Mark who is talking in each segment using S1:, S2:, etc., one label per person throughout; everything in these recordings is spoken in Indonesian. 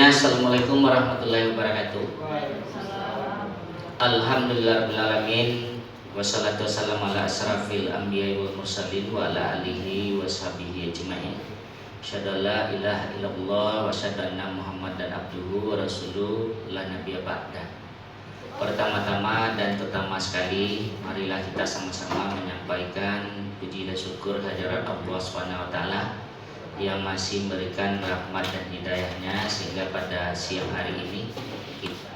S1: Selanjutnya, Assalamualaikum warahmatullahi wabarakatuh. Alhamdulillahirrahmanirrahim. Wassalatu wassalamu ala asrafil anbiya'i wal mursalin wa ala alihi wa sahbihi ajma'in. Asyhadu an la ilaha illallah wa asyhadu anna Muhammadan abduhu wa rasuluh la nabiyya ba'da. Pertama-tama dan terutama sekali, marilah kita sama-sama menyampaikan puji dan syukur kehadirat Allah Subhanahu wa taala yang masih memberikan rahmat dan hidayahnya sehingga pada siang hari ini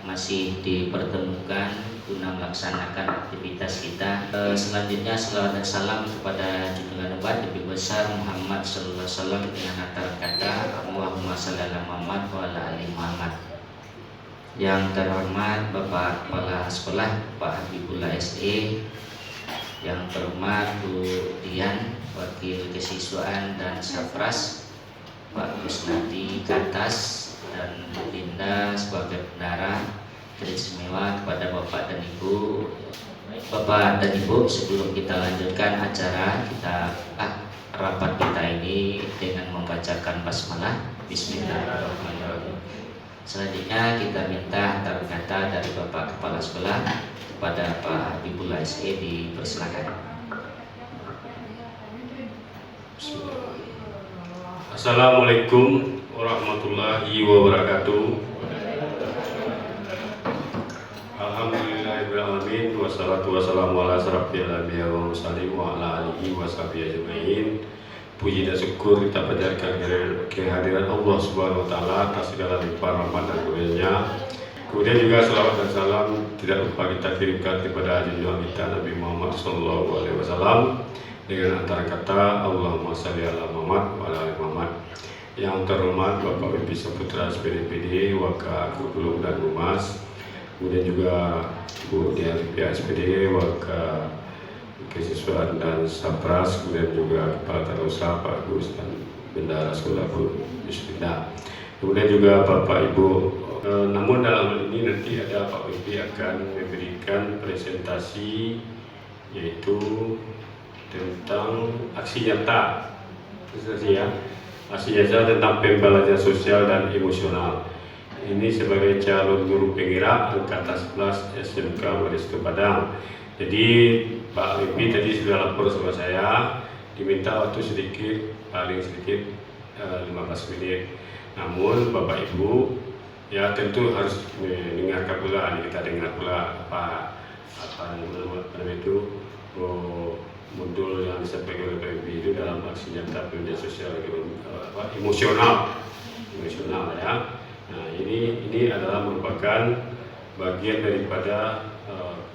S1: masih dipertemukan guna melaksanakan aktivitas kita. Selanjutnya salawat dan salam kepada junjungan Nabi Nabi besar Muhammad sallallahu alaihi wasallam dengan antara kata Allahumma shalli ala Muhammad wa ala ali Muhammad. Yang terhormat Bapak Kepala Sekolah Pak Habibullah SE, yang terhormat Bu Dian Wakil Kesiswaan dan Safras, Pak Kusnadi Katas dan Bu Dinda sebagai bendara. Istimewa kepada Bapak dan Ibu. Bapak dan Ibu, sebelum kita lanjutkan acara rapat kita ini dengan membacakan basmalah. Bismillahirrahmanirrahim. Selanjutnya kita minta antar kata dari Bapak Kepala Sekolah kepada Pak Habibullah SE, dipersilakan.
S2: Assalamualaikum warahmatullahi wabarakatuh. Alhamdulillahirrahmanirrahim. Wassalatu wassalamu ala asrafil anbiya'i wal mursalin wa ala alihi wa sahbihi ajma'in. Puji dan syukur kita panjatkan kehadiran Allah Subhanahu wa taala atas segala limpahan rahmat dan karunia-Nya. Kemudian juga salawat dan salam tidak lupa kita kirimkan kepada junjungan kita Nabi Muhammad sallallahu alaihi wasallam dengan antara kata Allahumma shalli ala Muhammad wa ala ali Muhammad. Yang terhormat Bapak Bibi Saputra SPD, Waka Kurulung dan Humas, kemudian juga Bu Dian SPD, Waka Kesiswaan dan Sapras, kemudian juga Kepala Tata Usaha Pak Gus dan Bendara Sekolah Bu Yustinda, kemudian juga Bapak Ibu. Namun dalam hal ini nanti ada Pak Bibi akan memberikan presentasi yaitu tentang aksi nyata, aksi nyata tentang pembelajaran sosial dan emosional. Ini sebagai calon guru penggerak angkatan 11 SMK Modesto Padang. Jadi Pak Bibi tadi sudah lapor sama saya, diminta waktu sedikit, paling sedikit 15 menit. Namun Bapak Ibu ya tentu harus mendengarkan pula, kita dengar pula apa itu modul yang disampaikan oleh Pak Bibi itu dalam aksi nyata pembelajaran sosial emosional ya. Nah ini adalah merupakan bagian daripada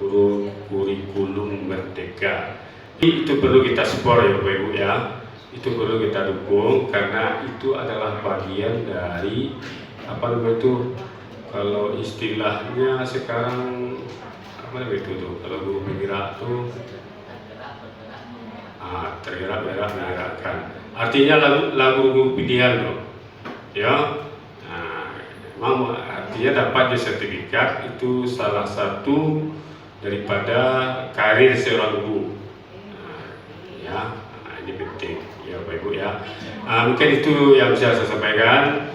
S2: kurikulum merdeka. Itu perlu kita support ya Bapak Ibu ya. Itu perlu kita dukung karena itu adalah bagian dari kalau istilahnya sekarang kalau guru penggerak tuh menggerakkan. Artinya lagu pilihan loh. Ya. Memang artinya dapat sertifikat itu salah satu daripada karir seorang guru. Ini penting ya Bapak Ibu ya. Mungkin itu yang bisa saya sampaikan.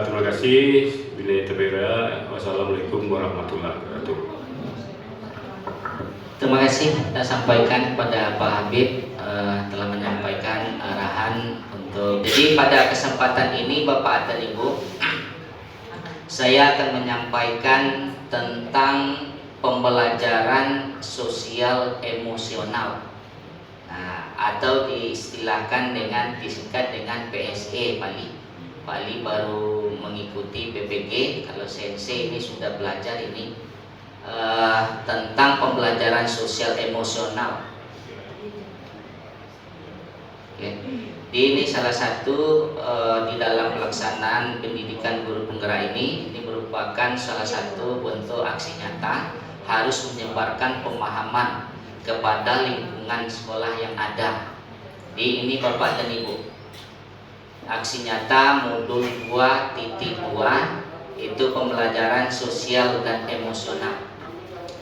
S2: Terima kasih. Wassalamualaikum warahmatullahi wabarakatuh.
S1: Terima kasih kita sampaikan kepada Pak Habib telah menyampaikan arahan untuk. Jadi pada kesempatan ini Bapak dan Ibu, saya akan menyampaikan tentang pembelajaran sosial emosional, atau disistilahkan disingkat dengan PSE Bali. Bali baru mengikuti PPG, kalau Sensei ini sudah belajar ini tentang pembelajaran sosial emosional. Ini salah satu di dalam pelaksanaan pendidikan guru penggerak ini merupakan salah satu bentuk aksi nyata harus menyebarkan pemahaman kepada lingkungan sekolah yang ada. Ini Bapak dan Ibu, aksi nyata modul 2.2 itu pembelajaran sosial dan emosional.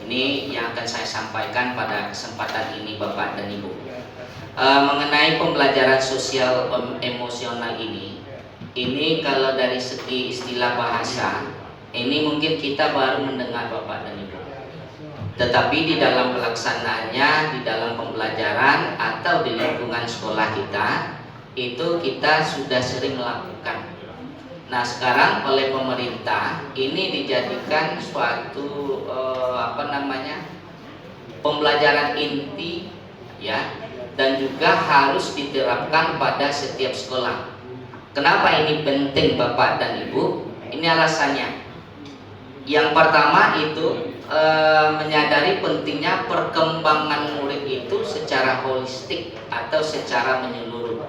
S1: Ini yang akan saya sampaikan pada kesempatan ini Bapak dan Ibu. Mengenai pembelajaran sosial emosional ini, Ini kalau dari segi istilah bahasa, ini mungkin kita baru mendengar Bapak dan Ibu. Tetapi di dalam pelaksanaannya, di dalam pembelajaran atau di lingkungan sekolah kita, itu kita sudah sering melakukan. Nah, sekarang oleh pemerintah ini dijadikan suatu pembelajaran inti, ya, dan juga harus diterapkan pada setiap sekolah. Kenapa ini penting Bapak dan Ibu? Ini alasannya. Yang pertama itu menyadari pentingnya perkembangan murid itu secara holistik atau secara menyeluruh.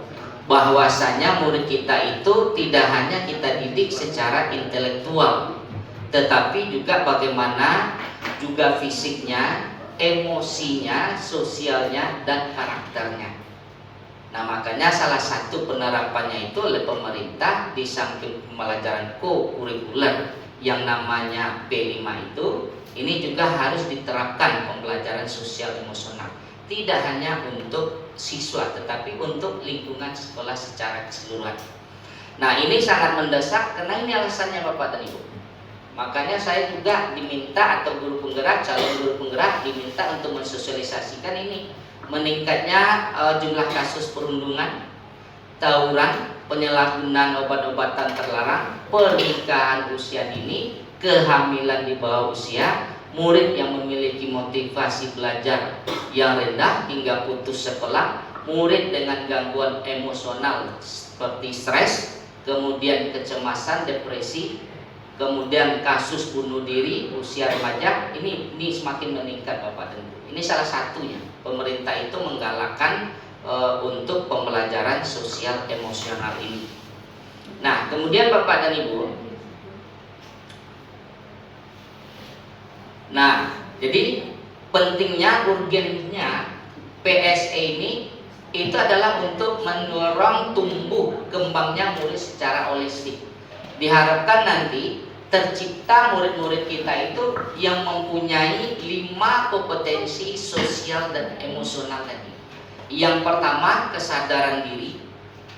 S1: Bahwasanya murid kita itu tidak hanya kita didik secara intelektual, tetapi juga bagaimana juga fisiknya, emosinya, sosialnya, dan karakternya. Nah, makanya salah satu penerapannya itu oleh pemerintah di samping pembelajaran co-kurikuler yang namanya P5 itu, ini juga harus diterapkan pembelajaran sosial emosional. Tidak hanya untuk siswa, tetapi untuk lingkungan sekolah secara keseluruhan. Nah, ini sangat mendesak karena ini alasannya Bapak dan Ibu. Makanya saya juga diminta, atau guru penggerak, calon guru penggerak diminta untuk mensosialisasikan ini. Meningkatnya jumlah kasus perundungan, tawuran, penyalahgunaan obat-obatan terlarang, pernikahan usia dini, kehamilan di bawah usia, murid yang memiliki motivasi belajar yang rendah hingga putus sekolah, murid dengan gangguan emosional seperti stres, kemudian kecemasan, depresi, kemudian kasus bunuh diri usia remaja, ini semakin meningkat Bapak dan Ibu. Ini salah satunya. Pemerintah itu menggalakkan untuk pembelajaran sosial emosional ini. Nah, kemudian Bapak dan Ibu, nah, jadi pentingnya, urgennya PSE ini itu adalah untuk mendorong tumbuh kembangnya murid secara holistik. Diharapkan nanti tercipta murid-murid kita itu yang mempunyai 5 kompetensi sosial dan emosional tadi. Yang pertama, kesadaran diri.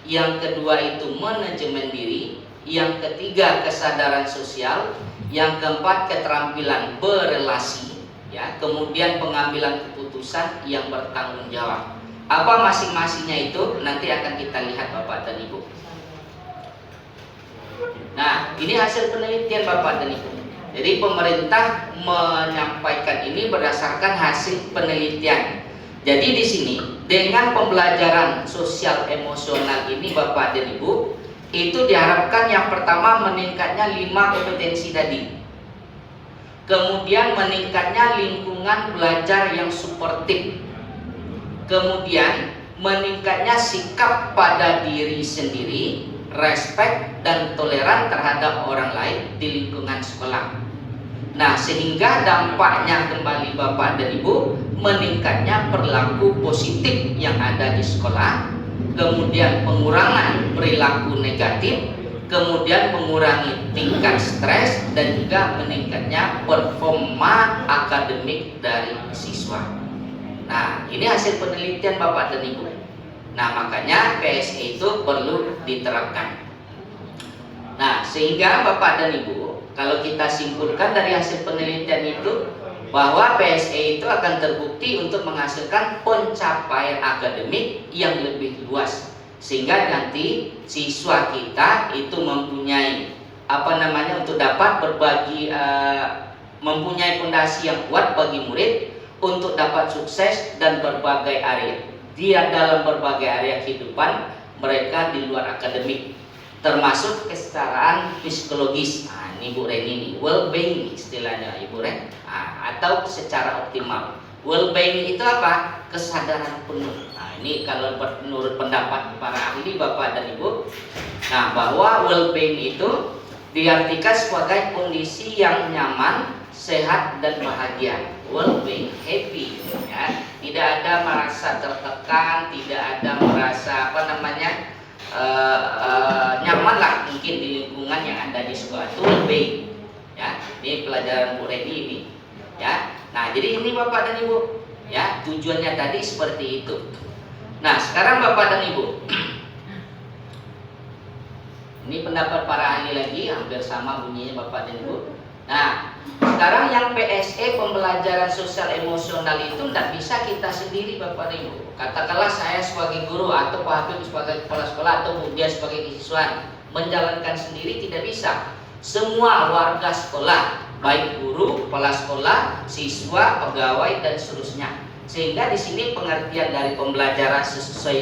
S1: Yang kedua itu manajemen diri. Yang ketiga, kesadaran sosial. Yang keempat, keterampilan berelasi, ya. Kemudian pengambilan keputusan yang bertanggung jawab. Apa masing-masingnya itu nanti akan kita lihat Bapak dan Ibu. Nah, ini hasil penelitian Bapak dan Ibu. Jadi pemerintah menyampaikan ini berdasarkan hasil penelitian. Jadi di sini dengan pembelajaran sosial emosional ini Bapak dan Ibu, itu diharapkan yang pertama meningkatnya 5 kompetensi tadi. Kemudian meningkatnya lingkungan belajar yang suportif. Kemudian meningkatnya sikap pada diri sendiri, respek dan toleran terhadap orang lain di lingkungan sekolah. Nah, sehingga dampaknya kembali Bapak dan Ibu, meningkatnya perilaku positif yang ada di sekolah, kemudian pengurangan perilaku negatif, kemudian mengurangi tingkat stres, dan juga meningkatnya performa akademik dari siswa. Nah, ini hasil penelitian Bapak dan Ibu. Nah, makanya PSE itu perlu diterapkan. Nah, sehingga Bapak dan Ibu, kalau kita simpulkan dari hasil penelitian itu, bahwa PSE itu akan terbukti untuk menghasilkan pencapaian akademik yang lebih luas, sehingga nanti siswa kita itu mempunyai untuk dapat berbagi, mempunyai fondasi yang kuat bagi murid untuk dapat sukses dan berbagai area. Dia dalam berbagai area kehidupan mereka di luar akademik, termasuk kesetaraan psikologis. Nah, ini Bu Reni ini well-being istilahnya Ibu Ren, atau secara optimal. Well-being itu apa? Kesadaran penuh. Nah, ini kalau menurut pendapat para ahli Bapak dan Ibu, nah, bahwa well-being itu diartikan sebagai kondisi yang nyaman, sehat dan bahagia. Well-being, happy, ya. Tidak ada merasa tertekan, tidak ada merasa nyaman lah mungkin di lingkungan yang ada di sekolah itu well-being, ya. Ini pelajaran Bu Reni ini, ya. Nah, jadi ini Bapak dan Ibu, ya, tujuannya tadi seperti itu. Nah, sekarang Bapak dan Ibu, ini Ini pendapat para ahli lagi, hampir sama bunyinya Bapak dan Ibu. Nah, sekarang yang PSE pembelajaran sosial emosional itu tidak bisa kita sendiri Bapak dan Ibu. Katakanlah saya sebagai guru atau Pak Habib sebagai kepala sekolah atau Bu Dia sebagai siswa menjalankan sendiri tidak bisa. Semua warga sekolah, baik guru, kepala sekolah, siswa, pegawai dan seterusnya. Sehingga di sini pengertian dari pembelajaran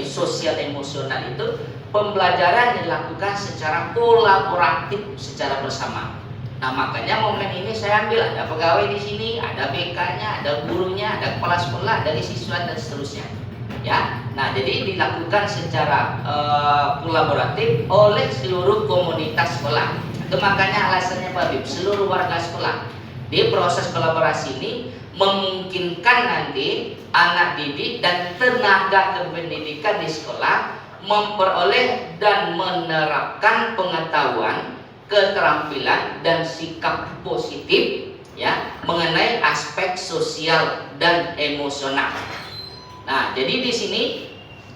S1: sosial emosional itu pembelajaran dilakukan secara kolaboratif, secara bersama. Nah, makanya momen ini saya ambil ada pegawai di sini, ada BK-nya, ada gurunya, ada kepala sekolah, ada siswa dan seterusnya. Ya, nah jadi dilakukan secara kolaboratif oleh seluruh komunitas sekolah. Itu makanya alasannya Pak Habib, seluruh warga sekolah. Di proses kolaborasi ini memungkinkan nanti anak didik dan tenaga kependidikan di sekolah memperoleh dan menerapkan pengetahuan, keterampilan dan sikap positif ya mengenai aspek sosial dan emosional. Nah, jadi di sini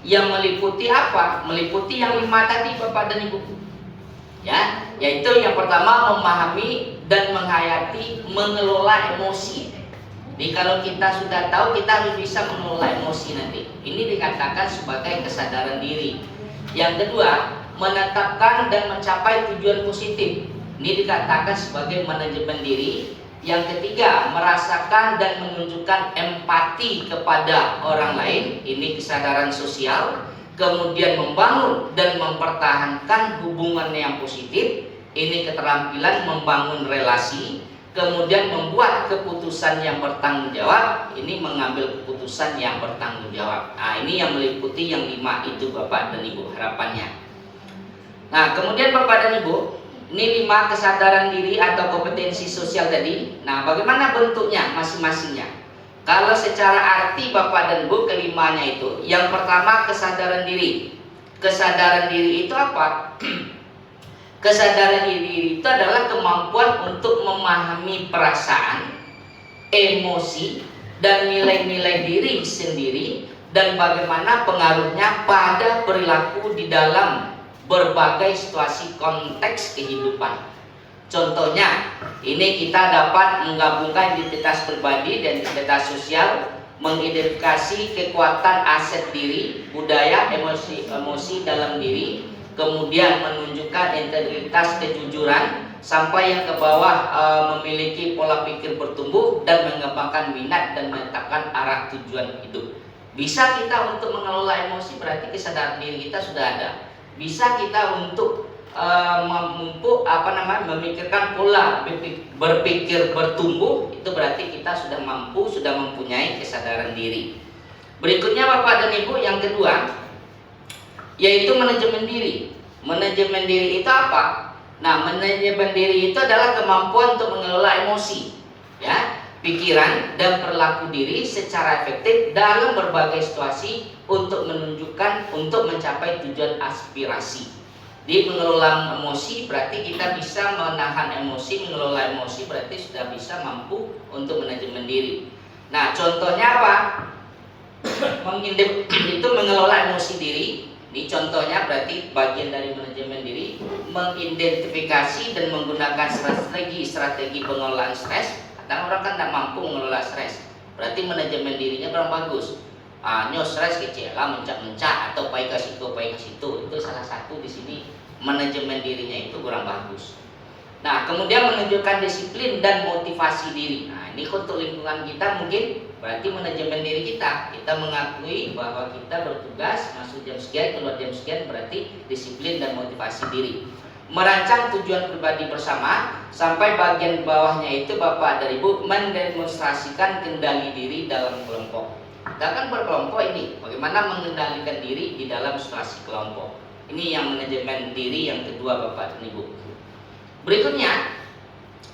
S1: yang meliputi apa? Meliputi yang 5 tadi Bapak dan Ibu. Ya, yaitu yang pertama memahami dan menghayati, mengelola emosi. Jadi kalau kita sudah tahu, kita harus bisa mengelola emosi nanti. Ini dikatakan sebagai kesadaran diri. Yang kedua, menetapkan dan mencapai tujuan positif. Ini dikatakan sebagai manajemen diri. Yang ketiga, merasakan dan menunjukkan empati kepada orang lain. Ini kesadaran sosial. Kemudian membangun dan mempertahankan hubungan yang positif. Ini keterampilan membangun relasi. Kemudian membuat keputusan yang bertanggung jawab. Ini mengambil keputusan yang bertanggung jawab. Nah, ini yang meliputi yang 5 itu Bapak dan Ibu harapannya. Nah, kemudian Bapak dan Ibu, ini 5 kesadaran diri atau kompetensi sosial tadi. Nah, bagaimana bentuknya masing-masingnya? Kalau secara arti Bapak dan Ibu kelimanya itu, yang pertama kesadaran diri. Kesadaran diri itu apa? Kesadaran diri itu adalah kemampuan untuk memahami perasaan, emosi, dan nilai-nilai diri sendiri dan bagaimana pengaruhnya pada perilaku di dalam berbagai situasi konteks kehidupan. Contohnya, ini kita dapat menggabungkan identitas pribadi dan identitas sosial, mengidentifikasi kekuatan aset diri, budaya, emosi dalam diri, kemudian menunjukkan integritas kejujuran, sampai yang ke bawah memiliki pola pikir bertumbuh dan mengembangkan minat dan menetapkan arah tujuan hidup. Bisa kita untuk mengelola emosi, berarti kesadaran diri kita sudah ada. Bisa kita untuk memikirkan pola berpikir bertumbuh, itu berarti kita sudah mampu, sudah mempunyai kesadaran diri. Berikutnya Bapak dan Ibu, yang kedua yaitu manajemen diri. Manajemen diri itu apa? Nah, manajemen diri itu adalah kemampuan untuk mengelola emosi, ya, pikiran dan perilaku diri secara efektif dalam berbagai situasi untuk mencapai tujuan aspirasi. Di mengelola emosi berarti kita bisa menahan emosi, mengelola emosi berarti sudah bisa mampu untuk manajemen diri. Nah, contohnya apa? Itu mengelola emosi diri. Ini contohnya berarti bagian dari manajemen diri, mengidentifikasi dan menggunakan strategi pengelolaan stres. Kadang orang kan tidak mampu mengelola stres, berarti manajemen dirinya kurang bagus. Nyo stres kecil lah, mencak-mencak atau pai ke situ. Itu salah satu di sini manajemen dirinya itu kurang bagus. Nah, kemudian menunjukkan disiplin dan motivasi diri. Nah, ini untuk lingkungan kita mungkin berarti manajemen diri kita. Kita mengakui bahwa kita bertugas masuk jam sekian, keluar jam sekian, berarti disiplin dan motivasi diri. Merancang tujuan pribadi bersama, sampai bagian bawahnya itu Bapak dan Ibu mendemonstrasikan kendali diri dalam kelompok. Kita kan berkelompok ini, bagaimana mengendalikan diri di dalam situasi kelompok. Ini yang manajemen diri yang kedua Bapak dan Ibu. Berikutnya,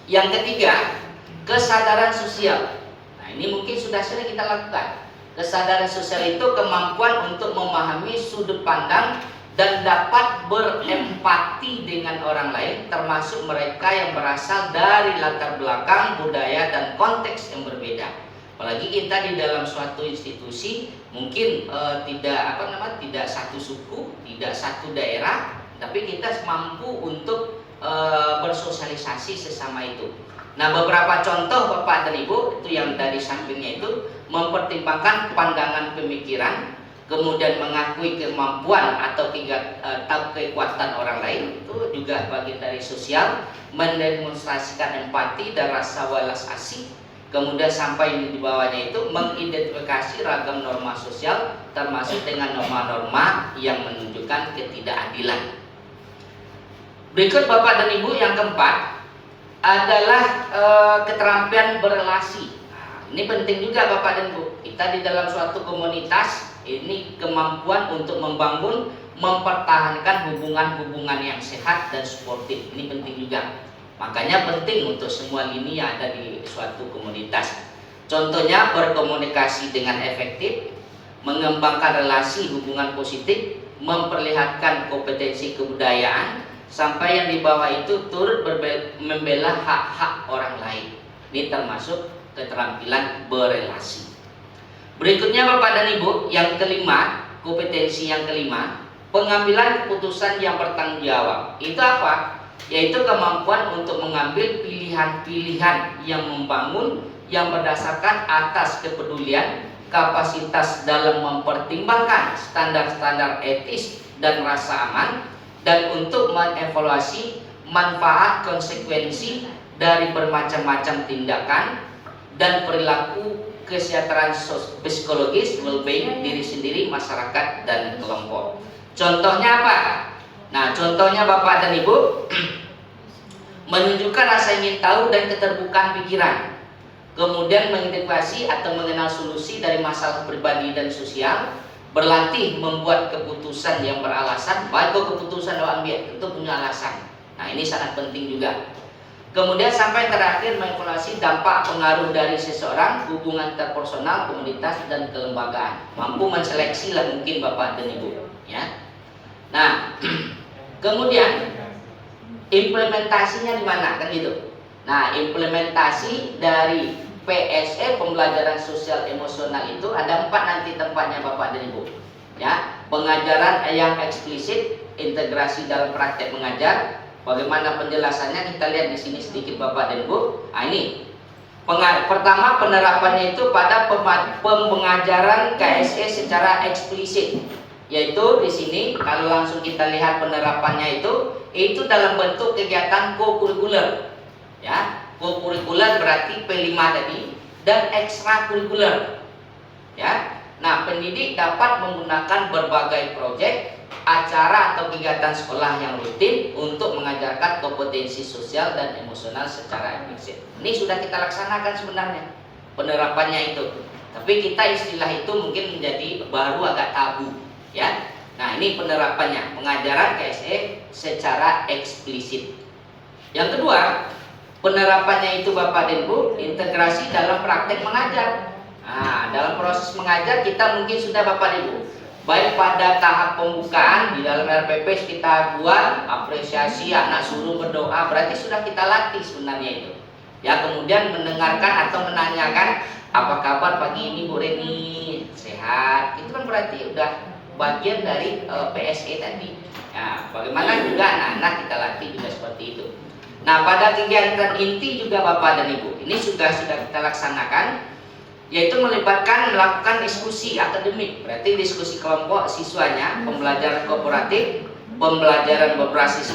S1: yang ketiga, kesadaran sosial. Nah, ini mungkin sudah sering kita lakukan. Kesadaran sosial itu kemampuan untuk memahami sudut pandang dan dapat berempati dengan orang lain, termasuk mereka yang berasal dari latar belakang, budaya, dan konteks yang berbeda. Apalagi kita di dalam suatu institusi mungkin tidak satu suku, tidak satu daerah, tapi kita mampu untuk bersosialisasi sesama itu. Nah, beberapa contoh Bapak dan Ibu itu yang dari sampingnya itu mempertimbangkan pandangan pemikiran, kemudian mengakui kemampuan atau kekuatan orang lain, itu juga bagian dari sosial, mendemonstrasikan empati dan rasa welas asih. Kemudian sampai di bawahnya itu mengidentifikasi ragam norma sosial termasuk dengan norma-norma yang menunjukkan ketidakadilan. Berikut Bapak dan Ibu yang keempat adalah keterampilan berelasi. Nah, ini penting juga Bapak dan Ibu. Kita di dalam suatu komunitas ini kemampuan untuk membangun, mempertahankan hubungan-hubungan yang sehat dan sportif. Ini penting juga. Makanya penting untuk semua lini yang ada di suatu komunitas. Contohnya berkomunikasi dengan efektif, mengembangkan relasi hubungan positif, memperlihatkan kompetensi kebudayaan, sampai yang di bawah itu turut membela hak-hak orang lain. Ini termasuk keterampilan berelasi. Berikutnya Bapak dan Ibu, yang kelima, kompetensi yang kelima, pengambilan keputusan yang bertanggung jawab. Itu apa? Yaitu kemampuan untuk mengambil pilihan-pilihan yang membangun, yang berdasarkan atas kepedulian, kapasitas dalam mempertimbangkan standar-standar etis dan rasa aman, dan untuk mengevaluasi manfaat konsekuensi dari bermacam-macam tindakan dan perilaku kesejahteraan psikologis, well-being diri sendiri, masyarakat, dan kelompok. Contohnya apa? Nah, contohnya Bapak dan Ibu menunjukkan rasa ingin tahu dan keterbukaan pikiran, kemudian mengidentifikasi atau mengenal solusi dari masalah pribadi dan sosial, berlatih membuat keputusan yang beralasan, baik keputusan yang ambil itu punya alasan. Nah, ini sangat penting juga. Kemudian sampai terakhir mengevaluasi dampak pengaruh dari seseorang, hubungan interpersonal, komunitas, dan kelembagaan. Mampu menseleksi lah mungkin Bapak dan Ibu, ya. Nah, kemudian implementasinya di mana kan gitu. Nah, implementasi dari PSE, pembelajaran sosial emosional, itu ada 4 nanti tempatnya Bapak dan Ibu, ya. Pengajaran yang eksplisit, integrasi dalam praktek mengajar. Bagaimana penjelasannya kita lihat di sini sedikit Bapak dan Ibu. Nah, ini pertama, penerapannya itu pada pengajaran KSE secara eksplisit, yaitu di sini kalau langsung kita lihat penerapannya itu dalam bentuk kegiatan co-kurikuler, ya. Co-kurikuler berarti P5 tadi, dan ekstrakurikuler, ya. Nah, pendidik dapat menggunakan berbagai proyek, acara atau kegiatan sekolah yang rutin untuk mengajarkan kompetensi sosial dan emosional secara eksplisit. Ini sudah kita laksanakan sebenarnya penerapannya itu, tapi kita istilah itu mungkin menjadi baru agak tabu, ya. Nah, ini penerapannya, pengajaran KSE secara eksplisit. Yang kedua, penerapannya itu Bapak dan Ibu, integrasi dalam praktek mengajar. Nah, dalam proses mengajar kita mungkin sudah Bapak dan Ibu, baik pada tahap pembukaan di dalam RPP kita buat apresiasi, anak suruh berdoa, berarti sudah kita latih sebenarnya itu. Ya, kemudian mendengarkan atau menanyakan apa kabar pagi ini Bu Reni, sehat. Itu kan berarti udah bagian dari PSE tadi. Nah, bagaimana juga anak-anak kita latih juga seperti itu. Nah, pada kegiatan inti juga Bapak dan Ibu, ini sudah kita laksanakan, yaitu melakukan diskusi akademik, berarti diskusi kelompok siswanya, pembelajaran kooperatif, pembelajaran berbasis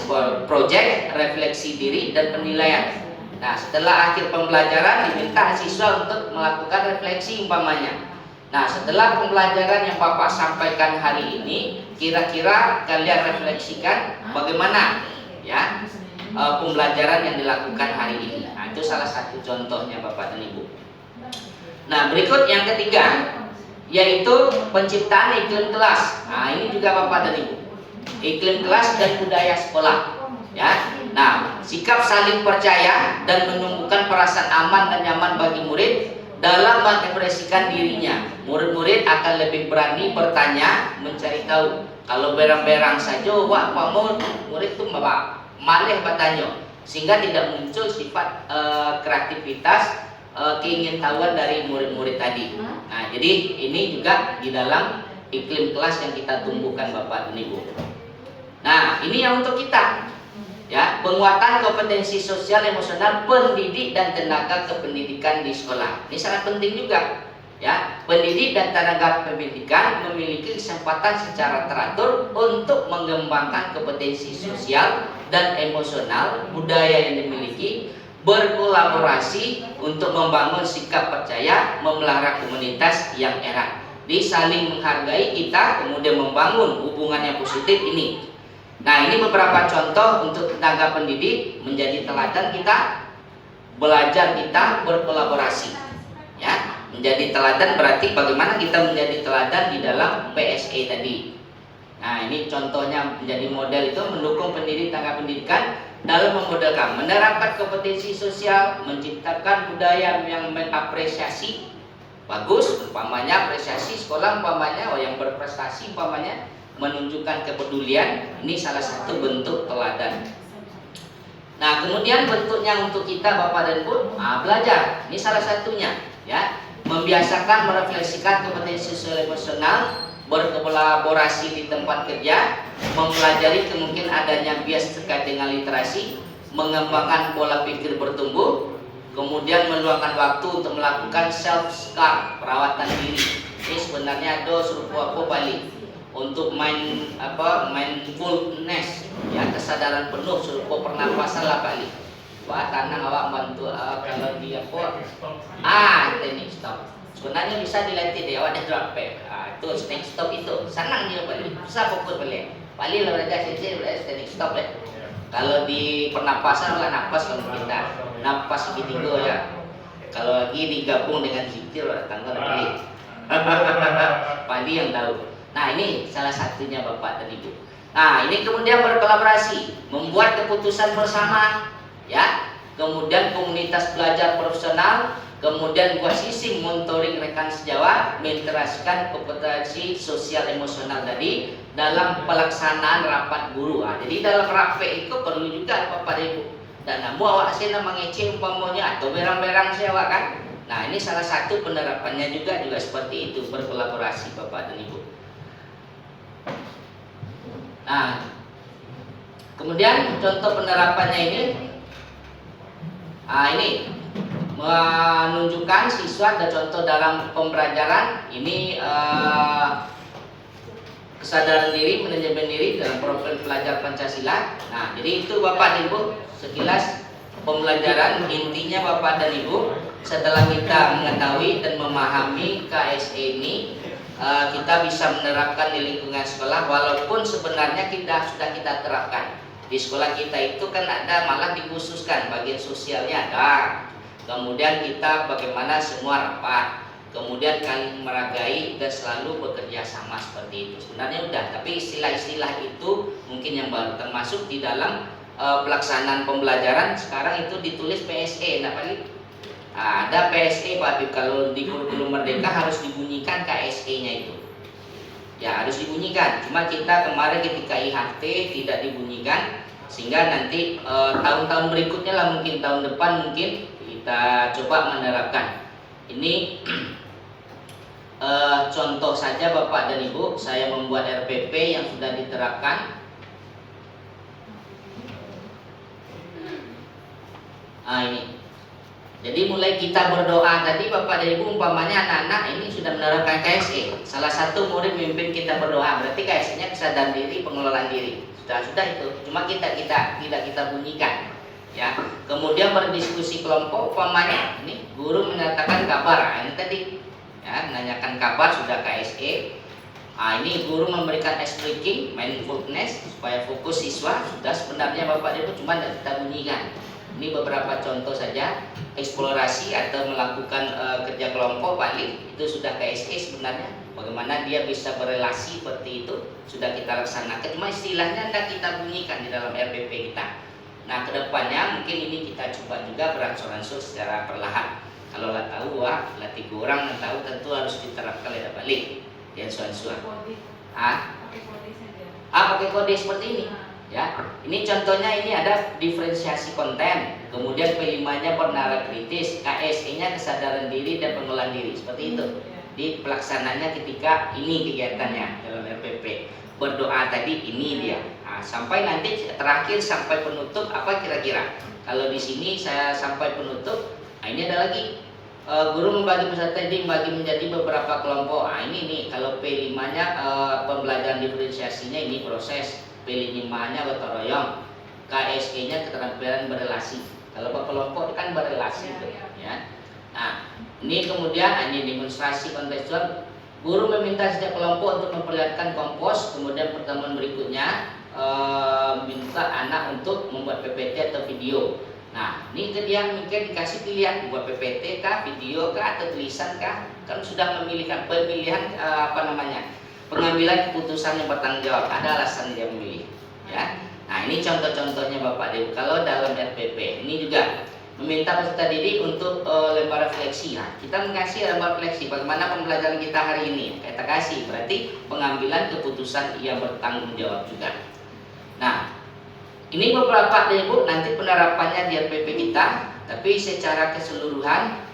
S1: proyek, refleksi diri, dan penilaian. Nah, setelah akhir pembelajaran diminta siswa untuk melakukan refleksi umpamanya. Nah, setelah pembelajaran yang Bapak sampaikan hari ini, kira-kira kalian refleksikan bagaimana, ya, pembelajaran yang dilakukan hari ini. Nah, itu salah satu contohnya Bapak dan Ibu. Nah, berikut yang ketiga, yaitu penciptaan iklim kelas. Nah, ini juga Bapak dan Ibu, iklim kelas dan budaya sekolah, ya. Nah, sikap saling percaya dan menumbuhkan perasaan aman dan nyaman bagi murid dalam mengekspresikan dirinya. Murid-murid akan lebih berani bertanya, mencari tahu. Kalau berang-berang saja, wah, Pak murid itu malah bertanya, sehingga tidak muncul sifat kreativitas, keingintahuan dari murid-murid tadi. Nah, jadi ini juga di dalam iklim kelas yang kita tumbuhkan Bapak dan Ibu. Nah, ini yang untuk kita. Ya, penguatan kompetensi sosial emosional pendidik dan tenaga kependidikan di sekolah. Ini sangat penting juga. Ya, pendidik dan tenaga pendidikan memiliki kesempatan secara teratur untuk mengembangkan kompetensi sosial dan emosional budaya yang dimiliki, berkolaborasi untuk membangun sikap percaya, memelihara komunitas yang erat. Di saling menghargai kita, kemudian membangun hubungan yang positif ini. Nah, ini beberapa contoh untuk tenaga pendidik menjadi teladan kita, belajar kita berkolaborasi. Ya, menjadi teladan berarti bagaimana kita menjadi teladan di dalam PSE tadi. Nah, ini contohnya menjadi model itu mendukung pendidik tenaga pendidikan dalam memodelkan, menerapkan kompetensi sosial, menciptakan budaya yang mengapresiasi bagus, umpamanya apresiasi sekolah, umpamanya yang berprestasi, umpamanya menunjukkan kepedulian. Ini salah satu bentuk teladan. Nah, kemudian bentuknya untuk kita Bapak dan Ibu, belajar. Ini salah satunya, ya. Membiasakan merefleksikan kompetensi sosial emosional, berkolaborasi di tempat kerja, mempelajari kemungkinan adanya bias terkait dengan literasi, mengembangkan pola pikir bertumbuh, kemudian meluangkan waktu untuk melakukan self scar, perawatan diri. Ini sebenarnya do serupa apa Bali untuk mindfulness, ya, kesadaran penuh serupa pernapasan lah Bali. Wah, karena awak bantu kalau dia teknik stop. Sebenarnya bisa dilatih deh, awak ada drop itu teknik stop itu. Senang dia Bali, bisa fokus Bali. Bali lah mereka sih teknik stop deh. Kalau di pernapasan lah napas kalau kita napas segitiga ya. Kalau lagi digabung dengan zikir tanggal Bali. Bali yang tahu. Nah, ini salah satunya Bapak dan Ibu. Nah, ini kemudian berkolaborasi, membuat keputusan bersama, ya. Kemudian komunitas belajar profesional, kemudian buat sisi monitoring rekan sejawat, mengintegrasikan kompetensi sosial emosional tadi dalam pelaksanaan rapat guru. Jadi dalam rapat itu perlu juga Bapak dan Ibu. Dan namu awak sena mengecek umpamanya atau berang-berang sewa kan. Nah, ini salah satu penerapannya juga seperti itu, berkolaborasi Bapak dan Ibu. Nah, kemudian contoh penerapannya ini menunjukkan siswa ada contoh dalam pembelajaran ini kesadaran diri, manajemen diri dalam profil pelajar Pancasila. Nah, jadi itu Bapak dan Ibu sekilas pembelajaran. Intinya Bapak dan Ibu, setelah kita mengetahui dan memahami KSE ini, kita bisa menerapkan di lingkungan sekolah, walaupun sebenarnya sudah kita terapkan di sekolah kita itu kan ada malah dikhususkan bagian sosialnya ada, kemudian kita bagaimana semua rapat, kemudian kalian meragai dan selalu bekerja sama seperti itu. Sebenarnya udah, tapi istilah-istilah itu mungkin yang baru termasuk di dalam pelaksanaan pembelajaran sekarang itu ditulis PSE, enggak Pak? Ada PSE Pak Habib, kalau di kurikulum Merdeka harus dibunyikan KSE-nya itu. Ya, harus dibunyikan. Cuma kita kemarin ketika IHT tidak dibunyikan, sehingga nanti tahun-tahun berikutnya lah, mungkin tahun depan mungkin kita coba menerapkan. Ini contoh saja Bapak dan Ibu, saya membuat RPP yang sudah diterapkan. Ini. Jadi mulai kita berdoa tadi Bapak dan Ibu, umpamanya anak-anak ini sudah menerapkan KSE. Salah satu murid memimpin kita berdoa, berarti KSE-nya kesadaran diri, pengelolaan diri. Sudah itu. Cuma tidak kita bunyikan. Ya. Kemudian berdiskusi kelompok, umpamanya ini guru menyatakan kabar. Ini tadi ya, menanyakan kabar sudah KSE. Ini guru memberikan expliking, mindfulness supaya fokus siswa. Sudah sebenarnya Bapak dan Ibu, cuma tidak kita bunyikan. Ini beberapa contoh saja. Eksplorasi atau melakukan kerja kelompok Bali itu sudah KSE sebenarnya. Bagaimana dia bisa berelasi seperti itu sudah kita laksanakan. Cuma istilahnya tidak kita bunyikan di dalam RPP kita. Nah, kedepannya mungkin ini kita coba juga beransur-ansur secara perlahan. Kalau nggak tahu, latih kurang, nggak tahu tentu harus diterapkan oleh balik. Dia suan-suan. Pakai kode seperti ini. Ya, ini contohnya ini ada diferensiasi konten, kemudian P5-nya penara kritis, KSE-nya kesadaran diri dan pengelolaan diri, seperti itu. Di pelaksananya ketika ini kegiatannya dalam RPP. Berdoa tadi ini dia. Nah, sampai nanti terakhir sampai penutup apa kira-kira? Kalau di sini saya sampai penutup, nah ini ada lagi guru membagi peserta ini membagi menjadi beberapa kelompok. Nah ini nih kalau P5-nya pembelajaran diferensiasinya ini proses, P5-nya gotong royong, KSE-nya keterampilan berelasi. Kalau berkelompok kan berelasi tuh, ya. Nah, ini kemudian ini demonstrasi kontekstual. Guru meminta setiap kelompok untuk memperlihatkan kompos, kemudian pertemuan berikutnya minta anak untuk membuat PPT atau video. Nah, ini ke dia mungkin dikasih pilihan buat PPT kah, video kah, atau tulisan kah? Kan sudah memilihkan pemilihan pengambilan keputusan yang bertanggung jawab. Ada alasan dia memilih, ya. Nah, ini contoh-contohnya Bapak Ibu. Kalau dalam RPP ini juga meminta peserta didik untuk lembar refleksi. Nah, kita mengasih lembar refleksi bagaimana pembelajaran kita hari ini. Kita kasih berarti pengambilan keputusan yang bertanggung jawab juga. Nah, ini beberapa Ibu nanti penerapannya di RPP kita. Tapi secara keseluruhan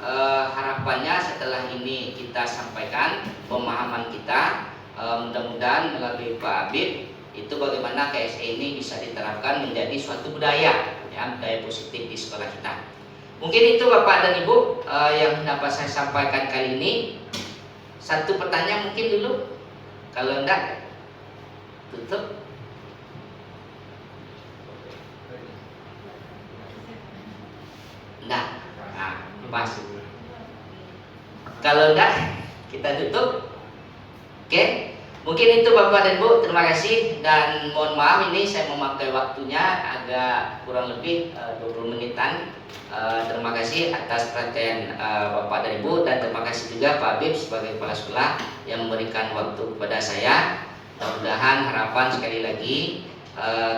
S1: harapannya setelah ini kita sampaikan pemahaman kita, mudah-mudahan melalui Pak Abid itu bagaimana KSE ini bisa diterapkan menjadi suatu budaya, ya, budaya positif di sekolah kita. Mungkin itu Bapak dan Ibu yang dapat saya sampaikan kali ini. Satu pertanyaan mungkin dulu, kalau enggak tutup. Enggak, nah, pas. Kalau enggak kita tutup. Oke, mungkin itu Bapak dan Ibu. Terima kasih dan mohon maaf ini saya memakai waktunya agak kurang lebih 20 menitan. Terima kasih atas perhatian Bapak dan Ibu, dan terima kasih juga Pak Habib sebagai kepala sekolah yang memberikan waktu kepada saya. Mudah-mudahan harapan sekali lagi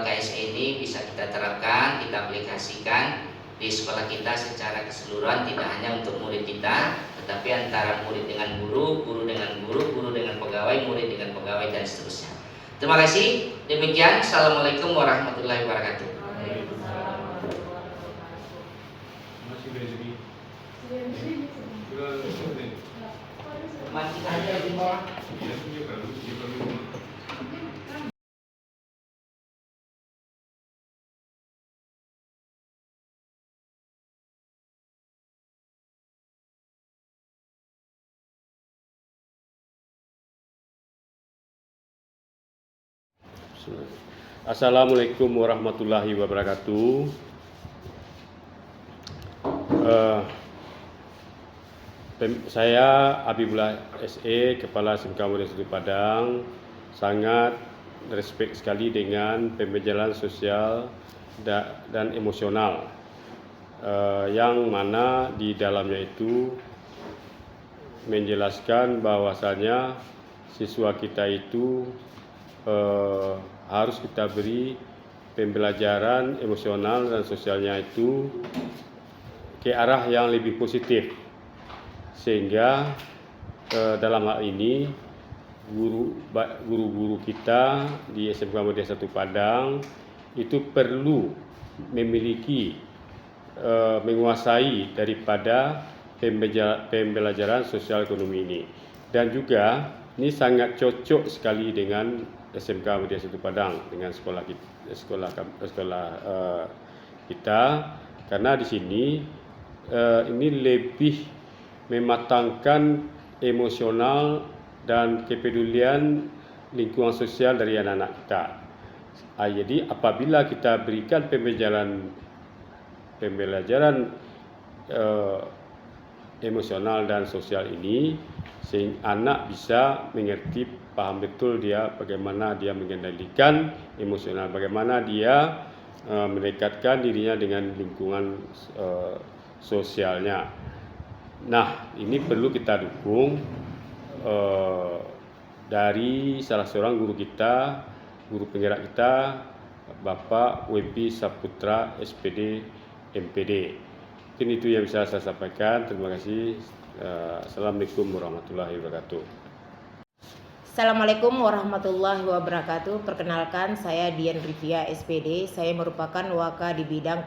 S1: KSE ini bisa kita terapkan, kita aplikasikan di sekolah kita secara keseluruhan, tidak hanya untuk murid kita, tetapi antara murid dengan guru, guru dengan guru, guru dengan pegawai, murid dengan pegawai, dan seterusnya. Terima kasih. Demikian, Assalamualaikum warahmatullahi wabarakatuh. Masih ada di bawah.
S2: Assalamualaikum warahmatullahi wabarakatuh. Saya Habibullah SE, Kepala SMK Muhammadiyah Satu Padang, sangat respect sekali dengan pembelajaran sosial dan emosional, yang mana di dalamnya itu menjelaskan bahwasanya siswa kita itu harus kita beri pembelajaran emosional dan sosialnya itu ke arah yang lebih positif, sehingga dalam hal ini guru-guru kita di SMK Muhammadiyah Satu Padang itu perlu memiliki menguasai daripada pembelajaran sosial ekonomi ini, dan juga ini sangat cocok sekali dengan SMK Muhammadiyah Satu Padang, dengan sekolah kita, karena di sini ini lebih mematangkan emosional dan kepedulian lingkungan sosial dari anak-anak kita. Jadi apabila kita berikan pembelajaran emosional dan sosial ini, sehingga anak bisa mengerti, paham betul dia bagaimana dia mengendalikan emosional, bagaimana dia mendekatkan dirinya dengan lingkungan sosialnya. Nah, ini perlu kita dukung dari salah seorang guru kita, guru penggerak kita, Bapak WP Saputra SPD MPD. Mungkin itu yang bisa saya sampaikan. Terima kasih. Assalamualaikum warahmatullahi wabarakatuh.
S3: Assalamualaikum warahmatullahi wabarakatuh. Perkenalkan, saya Dian Rivia SPD. Saya merupakan waka di bidang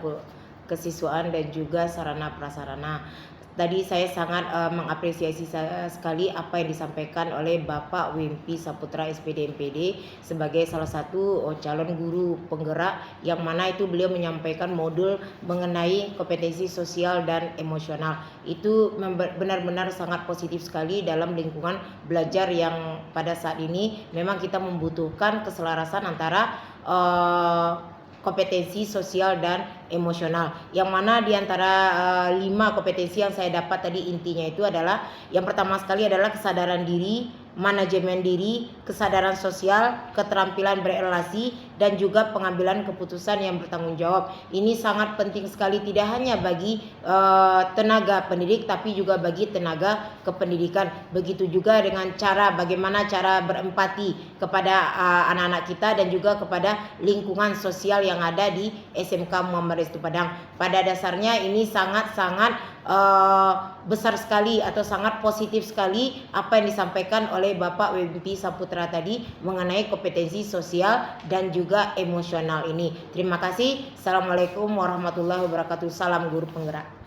S3: kesiswaan dan juga sarana prasarana. Tadi saya sangat mengapresiasi sekali apa yang disampaikan oleh Bapak Wimpi Saputra SPD MPD sebagai salah satu calon guru penggerak, yang mana itu beliau menyampaikan modul mengenai kompetensi sosial dan emosional. Itu benar-benar sangat positif sekali dalam lingkungan belajar yang pada saat ini memang kita membutuhkan keselarasan antara kompetensi sosial dan emosional, yang mana diantara 5 kompetensi yang saya dapat tadi, intinya itu adalah yang pertama sekali adalah kesadaran diri, manajemen diri, kesadaran sosial, keterampilan berelasi, dan juga pengambilan keputusan yang bertanggung jawab. Ini sangat penting sekali, tidak hanya bagi tenaga pendidik tapi juga bagi tenaga kependidikan. Begitu juga dengan bagaimana cara berempati kepada anak-anak kita dan juga kepada lingkungan sosial yang ada di SMK Muhammad Restu Padang. Pada dasarnya ini sangat-sangat besar sekali atau sangat positif sekali apa yang disampaikan oleh Bapak Wimpi Saputra tadi mengenai kompetensi sosial dan juga emosional ini. Terima kasih. Assalamualaikum warahmatullahi wabarakatuh. Salam guru penggerak.